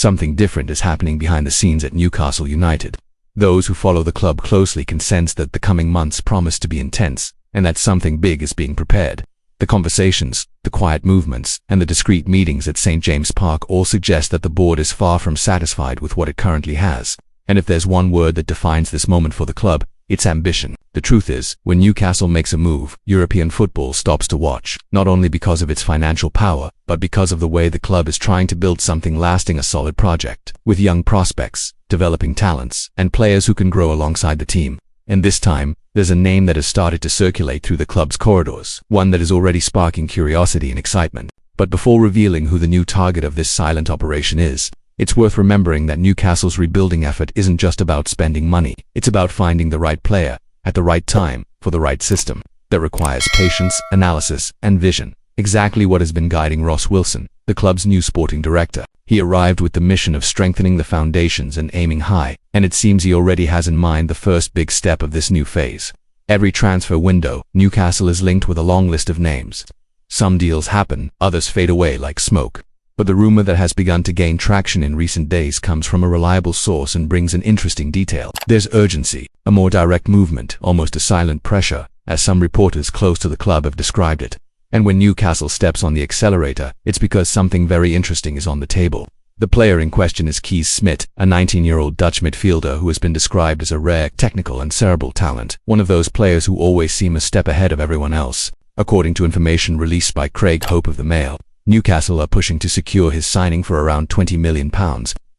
something different is happening behind the scenes at Newcastle United. Those who follow the club closely can sense that the coming months promise to be intense, and that something big is being prepared. The conversations, the quiet movements, and the discreet meetings at St. James Park all suggest that the board is far from satisfied with what it currently has. And if there's one word that defines this moment for the club, it's ambition. The truth is, when Newcastle makes a move, European football stops to watch, not only because of its financial power, but because of the way the club is trying to build something lasting, a solid project, with young prospects, developing talents, and players who can grow alongside the team. And this time, there's a name that has started to circulate through the club's corridors, one that is already sparking curiosity and excitement. But before revealing who the new target of this silent operation is, it's worth remembering that Newcastle's rebuilding effort isn't just about spending money. It's about finding the right player, at the right time, for the right system, that requires patience, analysis, and vision. Exactly what has been guiding Ross Wilson, the club's new sporting director. He arrived with the mission of strengthening the foundations and aiming high, and it seems he already has in mind the first big step of this new phase. Every transfer window, Newcastle is linked with a long list of names. Some deals happen, others fade away like smoke. But the rumor that has begun to gain traction in recent days comes from a reliable source and brings an interesting detail. There's urgency, a more direct movement, almost a silent pressure, as some reporters close to the club have described it. And when Newcastle steps on the accelerator, it's because something very interesting is on the table. The player in question is Kees Smit, a 19-year-old Dutch midfielder who has been described as a rare technical and cerebral talent, one of those players who always seem a step ahead of everyone else. According to information released by Craig Hope of the Mail, Newcastle are pushing to secure his signing for around £20 million,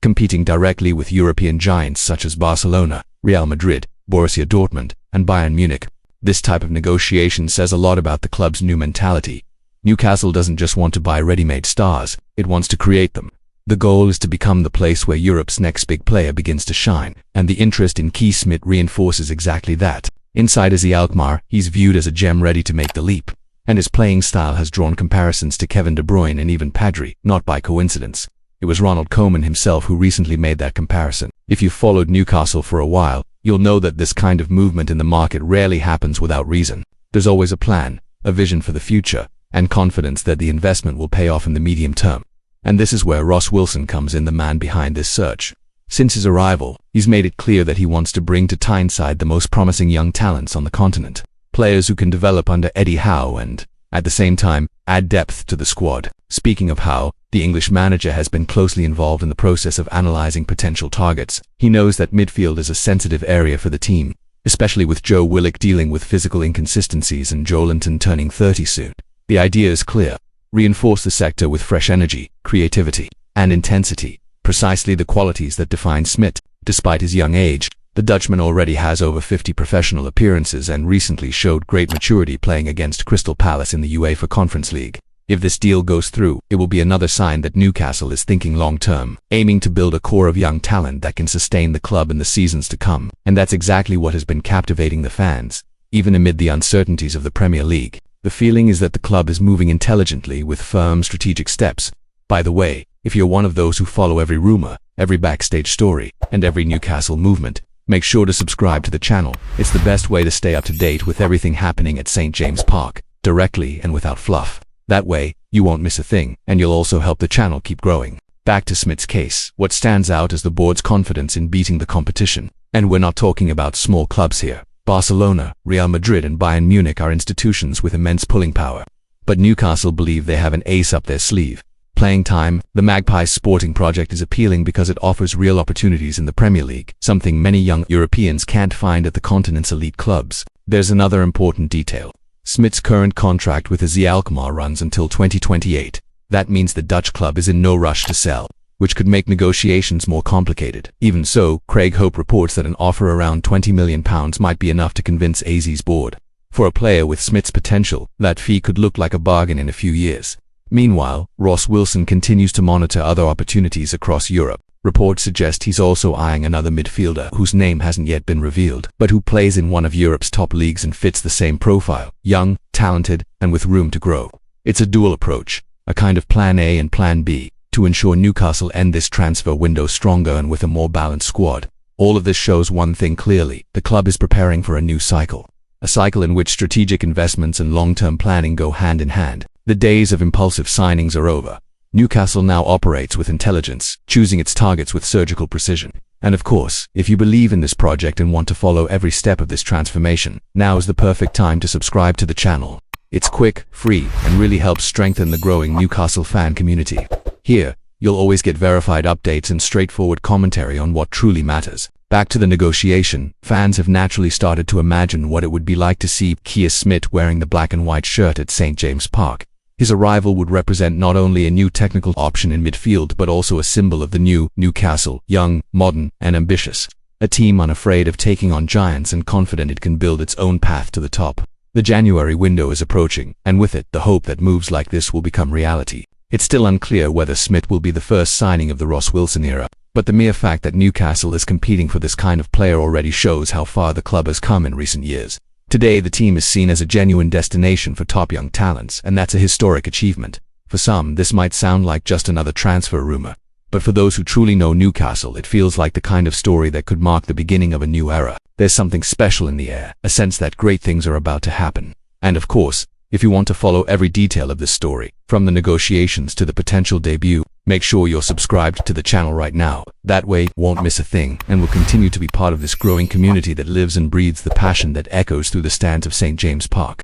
competing directly with European giants such as Barcelona, Real Madrid, Borussia Dortmund, and Bayern Munich. This type of negotiation says a lot about the club's new mentality. Newcastle doesn't just want to buy ready-made stars, it wants to create them. The goal is to become the place where Europe's next big player begins to shine, and the interest in Kees Smit reinforces exactly that. Inside AZ Alkmaar, he's viewed as a gem ready to make the leap. And his playing style has drawn comparisons to Kevin De Bruyne and even Pedri, not by coincidence. It was Ronald Koeman himself who recently made that comparison. If you've followed Newcastle for a while, you'll know that this kind of movement in the market rarely happens without reason. There's always a plan, a vision for the future, and confidence that the investment will pay off in the medium term. And this is where Ross Wilson comes in, the man behind this search. Since his arrival, he's made it clear that he wants to bring to Tyneside the most promising young talents on the continent. Players who can develop under Eddie Howe and, at the same time, add depth to the squad. Speaking of Howe, the English manager has been closely involved in the process of analysing potential targets. He knows that midfield is a sensitive area for the team, especially with Joe Willock dealing with physical inconsistencies and Joelinton turning 30 soon. The idea is clear. Reinforce the sector with fresh energy, creativity, and intensity, precisely the qualities that define Smit. Despite his young age, the Dutchman already has over 50 professional appearances and recently showed great maturity playing against Crystal Palace in the UEFA Conference League. If this deal goes through, it will be another sign that Newcastle is thinking long-term, aiming to build a core of young talent that can sustain the club in the seasons to come. And that's exactly what has been captivating the fans. Even amid the uncertainties of the Premier League, the feeling is that the club is moving intelligently with firm strategic steps. By the way, if you're one of those who follow every rumor, every backstage story, and every Newcastle movement, make sure to subscribe to the channel. It's the best way to stay up to date with everything happening at St. James Park, directly and without fluff. That way, you won't miss a thing, and you'll also help the channel keep growing. Back to Smit's case, what stands out is the board's confidence in beating the competition. And we're not talking about small clubs here. Barcelona, Real Madrid and Bayern Munich are institutions with immense pulling power. But Newcastle believe they have an ace up their sleeve. Playing time, the Magpies sporting project is appealing because it offers real opportunities in the Premier League, something many young Europeans can't find at the continent's elite clubs. There's another important detail. Smit's current contract with AZ Alkmaar runs until 2028. That means the Dutch club is in no rush to sell, which could make negotiations more complicated. Even so, Craig Hope reports that an offer around £20 million might be enough to convince AZ's board. For a player with Smit's potential, that fee could look like a bargain in a few years. Meanwhile, Ross Wilson continues to monitor other opportunities across Europe. Reports suggest he's also eyeing another midfielder whose name hasn't yet been revealed, but who plays in one of Europe's top leagues and fits the same profile: young, talented, and with room to grow. It's a dual approach, a kind of plan A and plan B, to ensure Newcastle end this transfer window stronger and with a more balanced squad. All of this shows one thing clearly: the club is preparing for a new cycle. A cycle in which strategic investments and long-term planning go hand in hand. The days of impulsive signings are over. Newcastle now operates with intelligence, choosing its targets with surgical precision. And of course, if you believe in this project and want to follow every step of this transformation, now is the perfect time to subscribe to the channel. It's quick, free, and really helps strengthen the growing Newcastle fan community. Here, you'll always get verified updates and straightforward commentary on what truly matters. Back to the negotiation, fans have naturally started to imagine what it would be like to see Keir Smith wearing the black and white shirt at St. James Park. His arrival would represent not only a new technical option in midfield but also a symbol of the new Newcastle, young, modern, and ambitious. A team unafraid of taking on giants and confident it can build its own path to the top. The January window is approaching, and with it the hope that moves like this will become reality. It's still unclear whether Smith will be the first signing of the Ross Wilson era, but the mere fact that Newcastle is competing for this kind of player already shows how far the club has come in recent years. Today, the team is seen as a genuine destination for top young talents, and that's a historic achievement. For some, this might sound like just another transfer rumor, but for those who truly know Newcastle, it feels like the kind of story that could mark the beginning of a new era. There's something special in the air, a sense that great things are about to happen. And of course, if you want to follow every detail of this story, from the negotiations to the potential debut, make sure you're subscribed to the channel right now. That way, you won't miss a thing, and will continue to be part of this growing community that lives and breathes the passion that echoes through the stands of St. James Park.